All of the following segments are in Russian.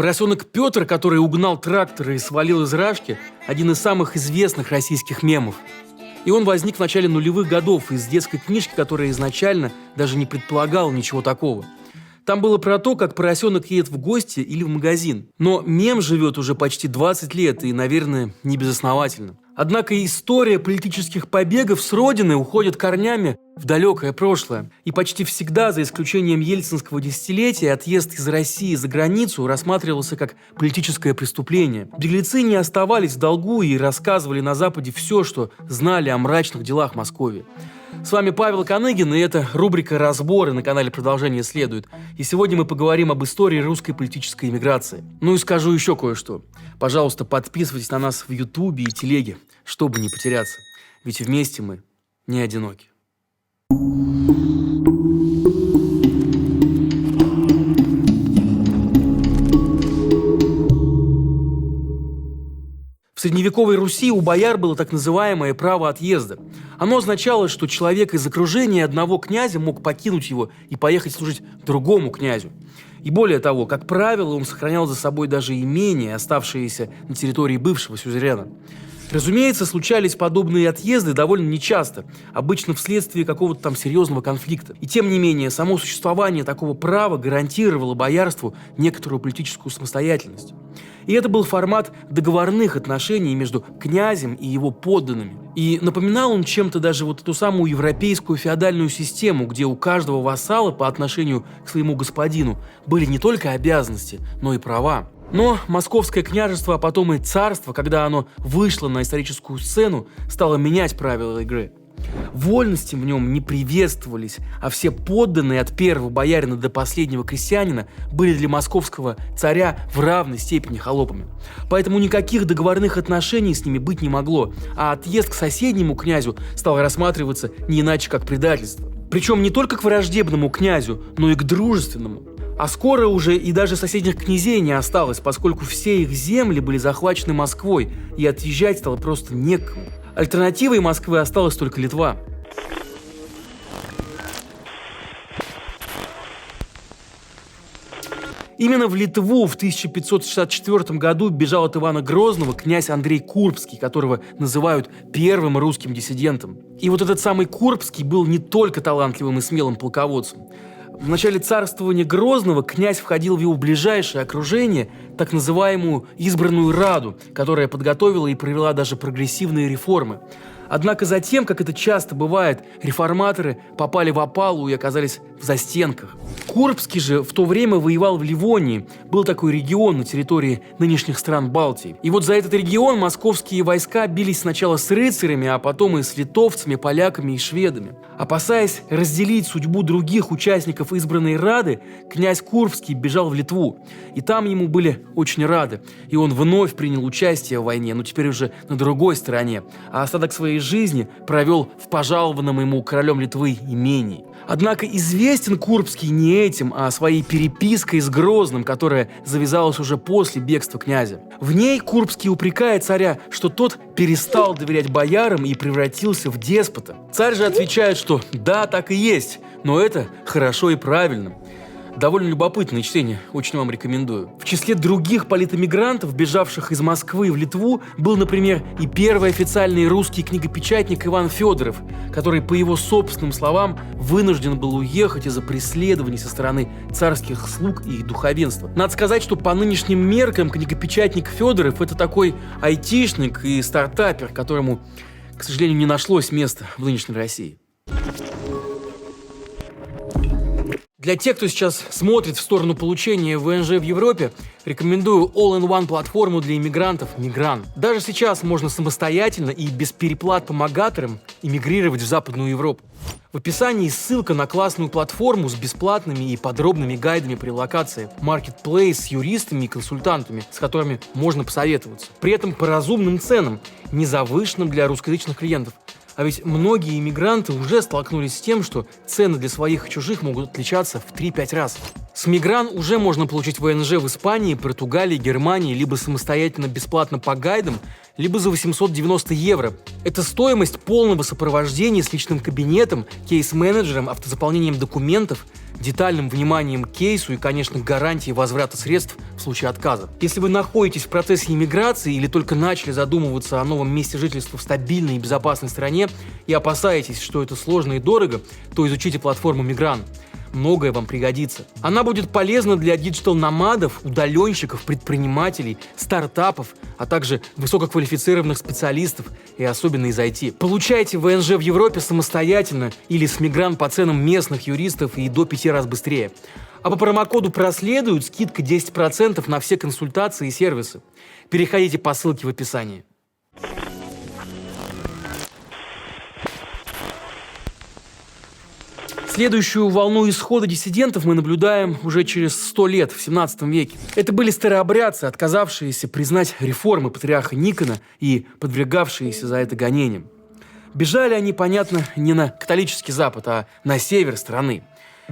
Поросенок Петр, который угнал трактор и свалил из Рашки, один из самых известных российских мемов. И он возник в начале нулевых годов из детской книжки, которая изначально даже не предполагала ничего такого. Там было про то, как поросенок едет в гости или в магазин. Но мем живет уже почти 20 лет и, наверное, не безосновательно. Однако история политических побегов с родины уходит корнями в далекое прошлое. И почти всегда, за исключением ельцинского десятилетия, отъезд из России за границу рассматривался как политическое преступление. Беглецы не оставались в долгу и рассказывали на Западе все, что знали о мрачных делах Москвы. С вами Павел Коныгин, и это рубрика «Разборы» на канале «Продолжение следует». И сегодня мы поговорим об истории русской политической эмиграции. Ну и скажу еще кое-что. Пожалуйста, подписывайтесь на нас в Ютубе и Телеге, чтобы не потеряться. Ведь вместе мы не одиноки. В средневековой Руси у бояр было так называемое право отъезда. Оно означало, что человек из окружения одного князя мог покинуть его и поехать служить другому князю. И более того, как правило, он сохранял за собой даже имения, оставшиеся на территории бывшего сюзерена. Разумеется, случались подобные отъезды довольно нечасто, обычно вследствие какого-то там серьезного конфликта. И тем не менее, само существование такого права гарантировало боярству некоторую политическую самостоятельность. И это был формат договорных отношений между князем и его подданными. И напоминал он чем-то даже вот эту самую европейскую феодальную систему, где у каждого вассала по отношению к своему господину были не только обязанности, но и права. Но московское княжество, а потом и царство, когда оно вышло на историческую сцену, стало менять правила игры. Вольности в нем не приветствовались, а все подданные от первого боярина до последнего крестьянина были для московского царя в равной степени холопами. Поэтому никаких договорных отношений с ними быть не могло, а отъезд к соседнему князю стал рассматриваться не иначе, как предательство. Причем не только к враждебному князю, но и к дружественному. А скоро уже и даже соседних князей не осталось, поскольку все их земли были захвачены Москвой, и отъезжать стало просто некому. Альтернативой Москвы осталась только Литва. Именно в Литву в 1564 году бежал от Ивана Грозного князь Андрей Курбский, которого называют первым русским диссидентом. И вот этот самый Курбский был не только талантливым и смелым полководцем. В начале царствования Грозного князь входил в его ближайшее окружение, так называемую избранную Раду, которая подготовила и провела даже прогрессивные реформы. Однако затем, как это часто бывает, реформаторы попали в опалу и оказались в застенках. Курбский же в то время воевал в Ливонии, был такой регион на территории нынешних стран Балтии. И вот за этот регион московские войска бились сначала с рыцарями, а потом и с литовцами, поляками и шведами. Опасаясь разделить судьбу других участников избранной Рады, князь Курбский бежал в Литву. И там ему были очень рады. И он вновь принял участие в войне, но теперь уже на другой стороне, а остаток своей жизни провел в пожалованном ему королем Литвы имении. Однако известен Курбский не этим, а своей перепиской с Грозным, которая завязалась уже после бегства князя. В ней Курбский упрекает царя, что тот перестал доверять боярам и превратился в деспота. Царь же отвечает, что да, так и есть, но это хорошо и правильно. Довольно любопытное чтение, очень вам рекомендую. В числе других политэмигрантов, бежавших из Москвы в Литву, был, например, и первый официальный русский книгопечатник Иван Федоров, который, по его собственным словам, вынужден был уехать из-за преследований со стороны царских слуг и их духовенства. Надо сказать, что по нынешним меркам книгопечатник Федоров – это такой айтишник и стартапер, которому, к сожалению, не нашлось места в нынешней России. Для тех, кто сейчас смотрит в сторону получения ВНЖ в Европе, рекомендую all-in-one платформу для иммигрантов Мигрант. Даже сейчас можно самостоятельно и без переплат помогаторам иммигрировать в Западную Европу. В описании ссылка на классную платформу с бесплатными и подробными гайдами при релокации, маркетплейс с юристами и консультантами, с которыми можно посоветоваться. При этом по разумным ценам, не завышенным для русскоязычных клиентов. А ведь многие иммигранты уже столкнулись с тем, что цены для своих и чужих могут отличаться в 3-5 раз. С Мигран уже можно получить ВНЖ в Испании, Португалии, Германии, либо самостоятельно бесплатно по гайдам, либо за 890 евро. Это стоимость полного сопровождения с личным кабинетом, кейс-менеджером, автозаполнением документов, детальным вниманием к кейсу и, конечно, гарантией возврата средств в случае отказа. Если вы находитесь в процессе иммиграции или только начали задумываться о новом месте жительства в стабильной и безопасной стране и опасаетесь, что это сложно и дорого, то изучите платформу Мигран. Многое вам пригодится. Она будет полезна для диджитал-номадов, удаленщиков, предпринимателей, стартапов, а также высококвалифицированных специалистов и особенно из IT. Получайте ВНЖ в Европе самостоятельно или с Мигран по ценам местных юристов и до 5 раз быстрее. А по промокоду «Проследуют» скидка 10% на все консультации и сервисы. Переходите по ссылке в описании. Следующую волну исхода диссидентов мы наблюдаем уже через 100 лет, в 17 веке. Это были старообрядцы, отказавшиеся признать реформы патриарха Никона и подвергавшиеся за это гонениям. Бежали они, понятно, не на католический Запад, а на север страны.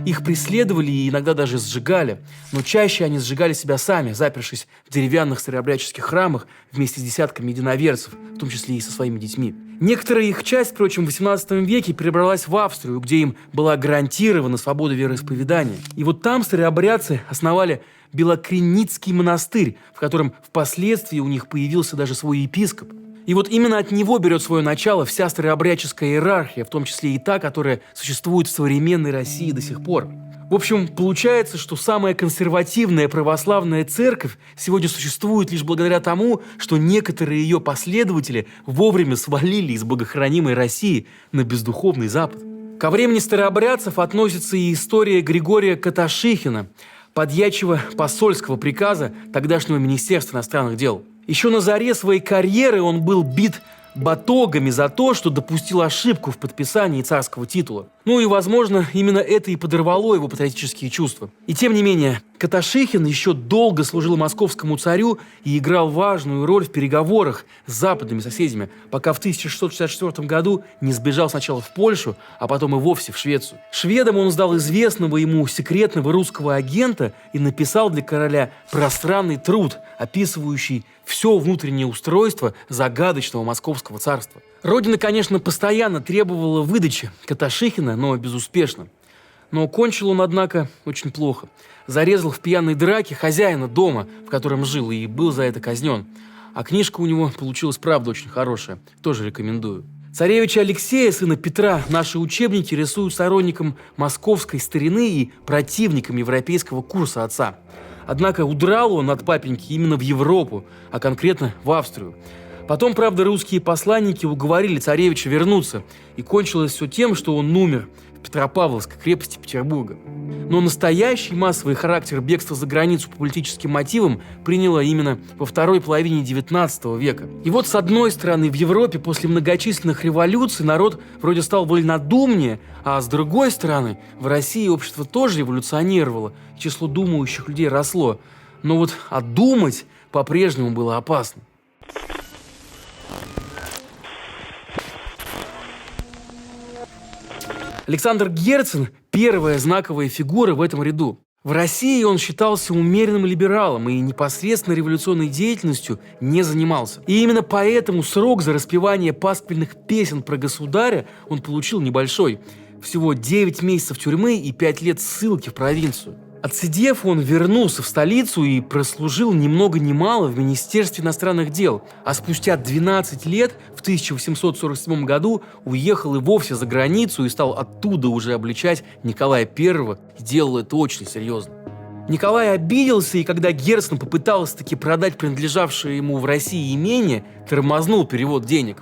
Их преследовали и иногда даже сжигали, но чаще они сжигали себя сами, запершись в деревянных старообрядческих храмах вместе с десятками единоверцев, в том числе и со своими детьми. Некоторая их часть, впрочем, в XVIII веке перебралась в Австрию, где им была гарантирована свобода вероисповедания. И вот там старообрядцы основали Белокреницкий монастырь, в котором впоследствии у них появился даже свой епископ. И вот именно от него берет свое начало вся старообрядческая иерархия, в том числе и та, которая существует в современной России до сих пор. В общем, получается, что самая консервативная православная церковь сегодня существует лишь благодаря тому, что некоторые ее последователи вовремя свалили из богохранимой России на бездуховный Запад. Ко времени старообрядцев относится и история Григория Каташихина, подьячего посольского приказа тогдашнего Министерства иностранных дел. Еще на заре своей карьеры он был бит батогами за то, что допустил ошибку в подписании царского титула. Ну и, возможно, именно это и подорвало его патриотические чувства. И тем не менее, Каташихин еще долго служил московскому царю и играл важную роль в переговорах с западными соседями, пока в 1664 году не сбежал сначала в Польшу, а потом и вовсе в Швецию. Шведам он сдал известного ему секретного русского агента и написал для короля пространный труд, описывающий все внутреннее устройство загадочного московского царства. Родина, конечно, постоянно требовала выдачи Каташихина, но безуспешно. Но кончил он, однако, очень плохо. Зарезал в пьяной драке хозяина дома, в котором жил, и был за это казнен. А книжка у него получилась, правда, очень хорошая. Тоже рекомендую. Царевича Алексея, сына Петра, наши учебники рисуют сторонником московской старины и противником европейского курса отца. Однако удрал он от папеньки именно в Европу, а конкретно в Австрию. Потом, правда, русские посланники уговорили царевича вернуться, и кончилось все тем, что он умер в Петропавловской крепости Петербурга. Но настоящий массовый характер бегства за границу по политическим мотивам приняло именно во второй половине XIX века. И вот, с одной стороны, в Европе после многочисленных революций народ вроде стал вольнодумнее, а с другой стороны, в России общество тоже эволюционировало, число думающих людей росло. Но вот думать по-прежнему было опасно. Александр Герцен – первая знаковая фигура в этом ряду. В России он считался умеренным либералом и непосредственно революционной деятельностью не занимался. И именно поэтому срок за распевание пасквильных песен про государя он получил небольшой. Всего 9 месяцев тюрьмы и 5 лет ссылки в провинцию. Отсидев, он вернулся в столицу и прослужил ни много ни мало в Министерстве иностранных дел, а спустя 12 лет, в 1847 году, уехал и вовсе за границу и стал оттуда уже обличать Николая I, и делал это очень серьезно. Николай обиделся, и когда Герцен попытался таки продать принадлежавшее ему в России имение, тормознул перевод денег.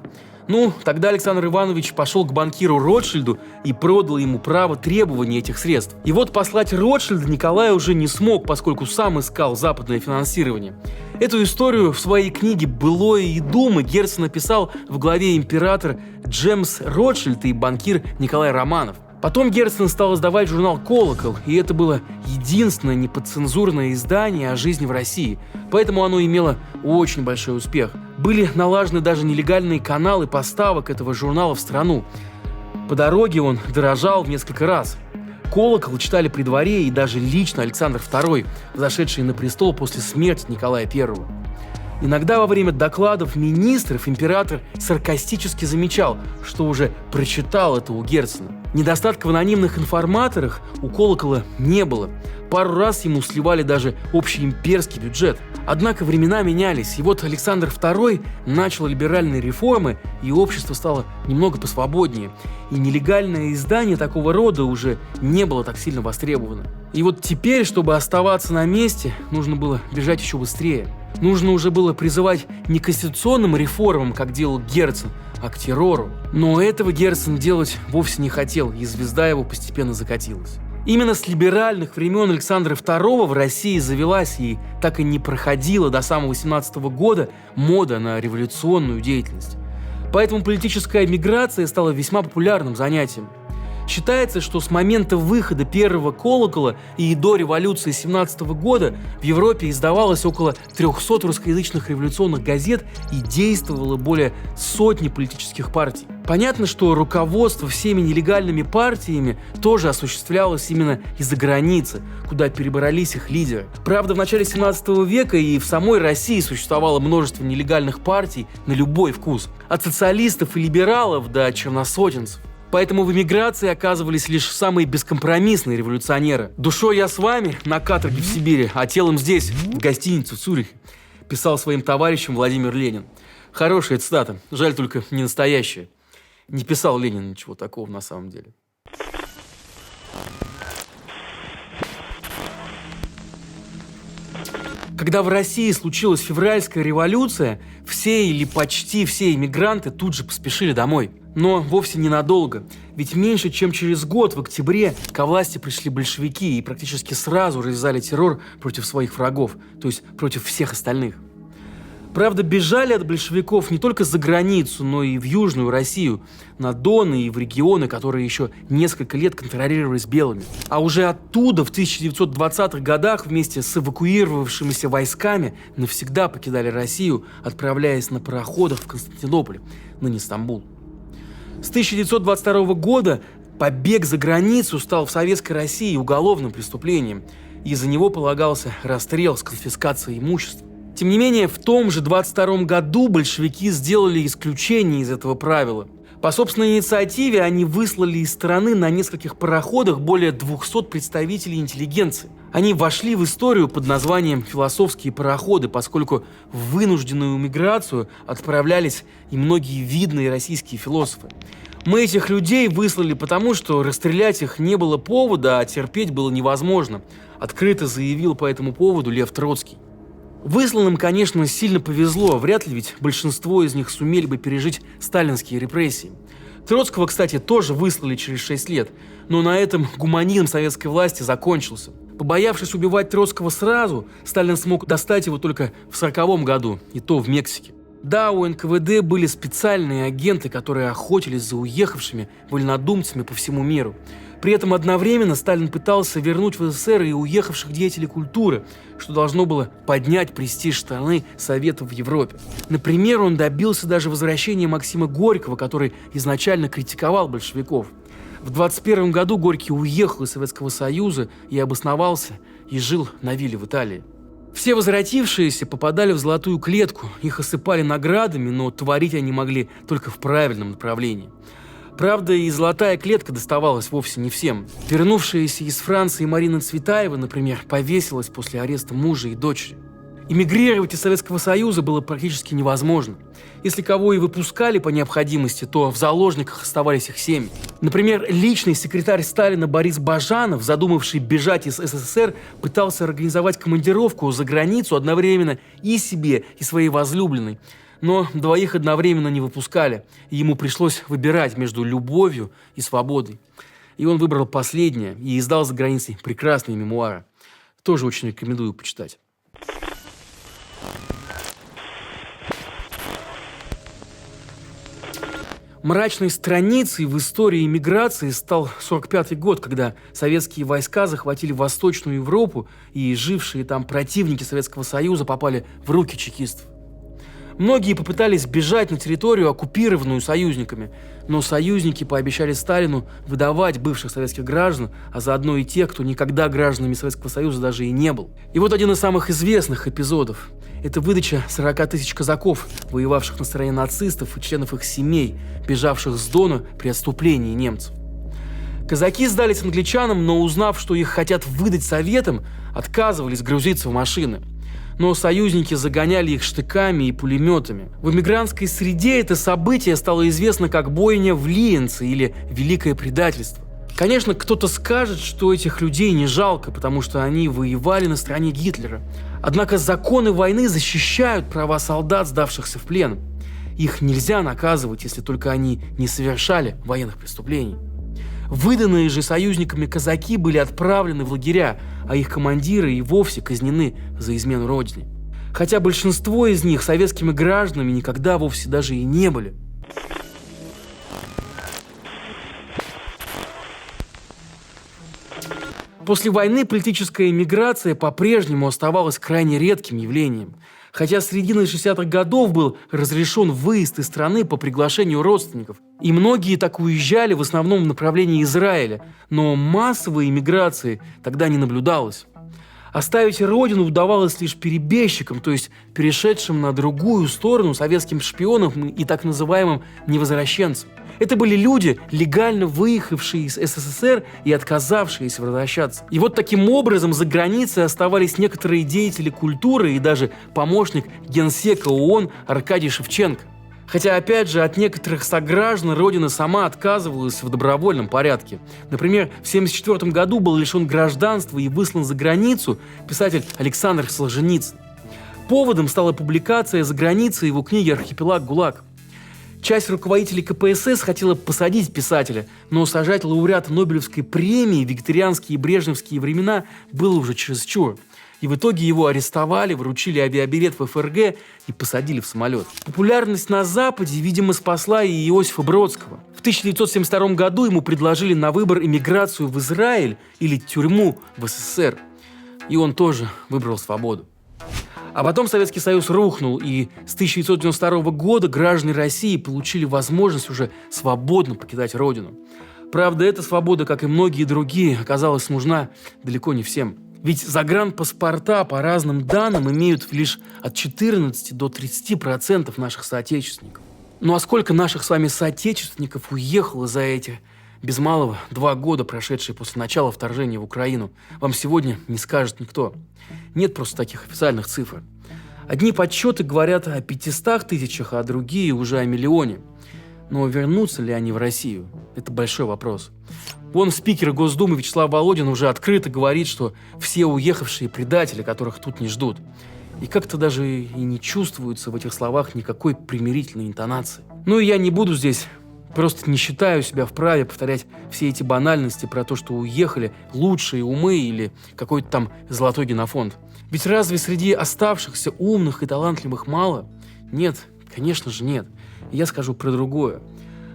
Ну, тогда Александр Иванович пошел к банкиру Ротшильду и продал ему право требования этих средств. И вот послать Ротшильда Николай уже не смог, поскольку сам искал западное финансирование. Эту историю в своей книге «Былое и думы» Герцен написал в главе «Император Джемс Ротшильд и банкир Николай Романов». Потом Герцен стал издавать журнал «Колокол», и это было единственное неподцензурное издание о жизни в России, поэтому оно имело очень большой успех. Были налажены даже нелегальные каналы поставок этого журнала в страну. По дороге он дорожал в несколько раз. Колокол читали при дворе и даже лично Александр II, взошедший на престол после смерти Николая I. Иногда во время докладов министров император саркастически замечал, что уже прочитал это у Герцена. Недостатка в анонимных информаторах у Колокола не было. Пару раз ему сливали даже общий имперский бюджет. Однако времена менялись, и вот Александр II начал либеральные реформы, и общество стало немного посвободнее. И нелегальное издание такого рода уже не было так сильно востребовано. И вот теперь, чтобы оставаться на месте, нужно было бежать еще быстрее. Нужно уже было призывать не к конституционным реформам, как делал Герцен, а к террору. Но этого Герцен делать вовсе не хотел, и звезда его постепенно закатилась. Именно с либеральных времен Александра II в России завелась и так и не проходила до самого 18 года мода на революционную деятельность. Поэтому политическая миграция стала весьма популярным занятием. Считается, что с момента выхода первого колокола и до революции 17 года в Европе издавалось около 300 русскоязычных революционных газет и действовало более сотни политических партий. Понятно, что руководство всеми нелегальными партиями тоже осуществлялось именно из-за границы, куда перебрались их лидеры. Правда, в начале 17 века и в самой России существовало множество нелегальных партий на любой вкус. От социалистов и либералов до черносотенцев. Поэтому в эмиграции оказывались лишь самые бескомпромиссные революционеры. «Душой я с вами на каторге в Сибири, а телом здесь, в гостинице в Цюрихе», писал своим товарищам Владимир Ленин. Хорошая цитата, жаль только не настоящая. Не писал Ленин ничего такого на самом деле. Когда в России случилась февральская революция, все или почти все иммигранты тут же поспешили домой. Но вовсе ненадолго, ведь меньше чем через год, в октябре, ко власти пришли большевики и практически сразу развязали террор против своих врагов, то есть против всех остальных. Правда, бежали от большевиков не только за границу, но и в Южную Россию, на Дон и в регионы, которые еще несколько лет контролировались белыми. А уже оттуда в 1920-х годах вместе с эвакуировавшимися войсками навсегда покидали Россию, отправляясь на пароходах в Константинополь, ныне Стамбул. С 1922 года побег за границу стал в Советской России уголовным преступлением, и за него полагался расстрел с конфискацией имущества. Тем не менее, в том же 1922 году большевики сделали исключение из этого правила. По собственной инициативе они выслали из страны на нескольких пароходах более 200 представителей интеллигенции. Они вошли в историю под названием «философские пароходы», поскольку в вынужденную миграцию отправлялись и многие видные российские философы. Мы этих людей выслали потому, что расстрелять их не было повода, а терпеть было невозможно, открыто заявил по этому поводу Лев Троцкий. Высланным, конечно, сильно повезло, вряд ли ведь большинство из них сумели бы пережить сталинские репрессии. Троцкого, кстати, тоже выслали через 6 лет, но на этом гуманизм советской власти закончился. Побоявшись убивать Троцкого сразу, Сталин смог достать его только в 1940 году, и то в Мексике. Да, у НКВД были специальные агенты, которые охотились за уехавшими вольнодумцами по всему миру. При этом одновременно Сталин пытался вернуть в СССР и уехавших деятелей культуры, что должно было поднять престиж страны Советов в Европе. Например, он добился даже возвращения Максима Горького, который изначально критиковал большевиков. В 1921 году Горький уехал из Советского Союза и обосновался, и жил на вилле в Италии. Все возвратившиеся попадали в золотую клетку, их осыпали наградами, но творить они могли только в правильном направлении. Правда, и золотая клетка доставалась вовсе не всем. Вернувшаяся из Франции Марина Цветаева, например, повесилась после ареста мужа и дочери. Эмигрировать из Советского Союза было практически невозможно. Если кого и выпускали по необходимости, то в заложниках оставались их семьи. Например, личный секретарь Сталина Борис Бажанов, задумавший бежать из СССР, пытался организовать командировку за границу одновременно и себе, и своей возлюбленной. Но двоих одновременно не выпускали, и ему пришлось выбирать между любовью и свободой. И он выбрал последнее и издал за границей прекрасные мемуары. Тоже очень рекомендую почитать. Мрачной страницей в истории эмиграции стал 1945 год, когда советские войска захватили Восточную Европу, и жившие там противники Советского Союза попали в руки чекистов. Многие попытались бежать на территорию, оккупированную союзниками, но союзники пообещали Сталину выдавать бывших советских граждан, а заодно и тех, кто никогда гражданами Советского Союза даже и не был. И вот один из самых известных эпизодов – это выдача 40 тысяч казаков, воевавших на стороне нацистов и членов их семей, бежавших с Дона при отступлении немцев. Казаки сдались англичанам, но узнав, что их хотят выдать советам, отказывались грузиться в машины. Но союзники загоняли их штыками и пулеметами. В эмигрантской среде это событие стало известно как бойня в Лиенце или Великое предательство. Конечно, кто-то скажет, что этих людей не жалко, потому что они воевали на стороне Гитлера. Однако законы войны защищают права солдат, сдавшихся в плен. Их нельзя наказывать, если только они не совершали военных преступлений. Выданные же союзниками казаки были отправлены в лагеря, а их командиры и вовсе казнены за измену родине. Хотя большинство из них советскими гражданами никогда вовсе даже и не были. После войны политическая эмиграция по-прежнему оставалась крайне редким явлением. Хотя с середины 60-х годов был разрешен выезд из страны по приглашению родственников. И многие так уезжали в основном в направлении Израиля, но массовой эмиграции тогда не наблюдалось. Оставить родину удавалось лишь перебежчикам, то есть перешедшим на другую сторону советским шпионам и так называемым невозвращенцам. Это были люди, легально выехавшие из СССР и отказавшиеся возвращаться. И вот таким образом за границей оставались некоторые деятели культуры и даже помощник генсека ООН Аркадий Шевченко. Хотя, опять же, от некоторых сограждан Родина сама отказывалась в добровольном порядке. Например, в 1974 году был лишен гражданства и выслан за границу писатель Александр Солженицын. Поводом стала публикация за границей его книги «Архипелаг ГУЛАГ». Часть руководителей КПСС хотела посадить писателя, но сажать лауреата Нобелевской премии в вегетарианские и брежневские времена было уже чересчур. И в итоге его арестовали, вручили авиабилет в ФРГ и посадили в самолет. Популярность на Западе, видимо, спасла и Иосифа Бродского. В 1972 году ему предложили на выбор эмиграцию в Израиль или тюрьму в СССР. И он тоже выбрал свободу. А потом Советский Союз рухнул, и с 1992 года граждане России получили возможность уже свободно покидать родину. Правда, эта свобода, как и многие другие, оказалась нужна далеко не всем. Ведь загранпаспорта по разным данным имеют лишь от 14 до 30% наших соотечественников. Ну а сколько наших с вами соотечественников уехало за эти, без малого, 2 года, прошедшие после начала вторжения в Украину, вам сегодня не скажет никто. Нет просто таких официальных цифр. Одни подсчеты говорят о 500 тысячах, а другие уже о миллионе. Но вернутся ли они в Россию? Это большой вопрос. Вон спикер Госдумы Вячеслав Володин уже открыто говорит, что все уехавшие предатели, которых тут не ждут. И как-то даже и не чувствуется в этих словах никакой примирительной интонации. Ну и я не буду здесь, просто не считаю себя вправе повторять все эти банальности про то, что уехали лучшие умы или какой-то там золотой генофонд. Ведь разве среди оставшихся умных и талантливых мало? Нет, конечно же нет. И я скажу про другое.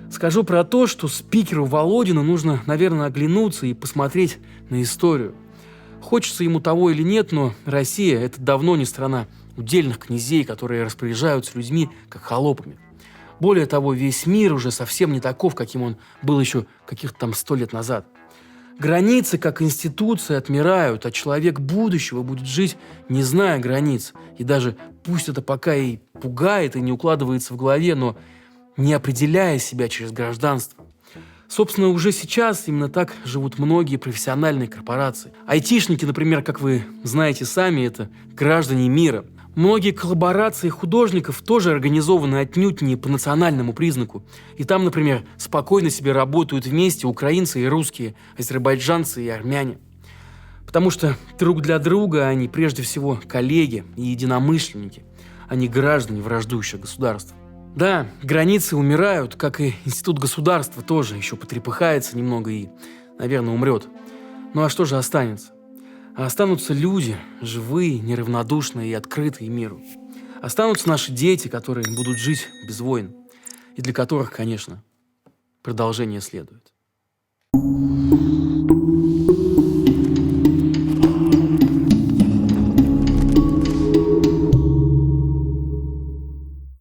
Скажу про то, что спикеру Володину нужно, наверное, оглянуться и посмотреть на историю. Хочется ему того или нет, но Россия – это давно не страна удельных князей, которые распоряжаются людьми как холопами. Более того, весь мир уже совсем не таков, каким он был еще каких-то там 100 лет назад. Границы, как институции, отмирают, а человек будущего будет жить, не зная границ. И даже пусть это пока и пугает, и не укладывается в голове, но не определяя себя через гражданство. Собственно, уже сейчас именно так живут многие профессиональные корпорации. Айтишники, например, как вы знаете сами, это граждане мира. Многие коллаборации художников тоже организованы отнюдь не по национальному признаку. И там, например, спокойно себе работают вместе украинцы и русские, азербайджанцы и армяне. Потому что друг для друга они прежде всего коллеги и единомышленники, а не граждане враждующих государств. Да, границы умирают, как и институт государства тоже еще потрепыхается немного и, наверное, умрет. Ну а что же останется? А останутся люди, живые, неравнодушные и открытые миру. Останутся наши дети, которые будут жить без войн. И для которых, конечно, продолжение следует.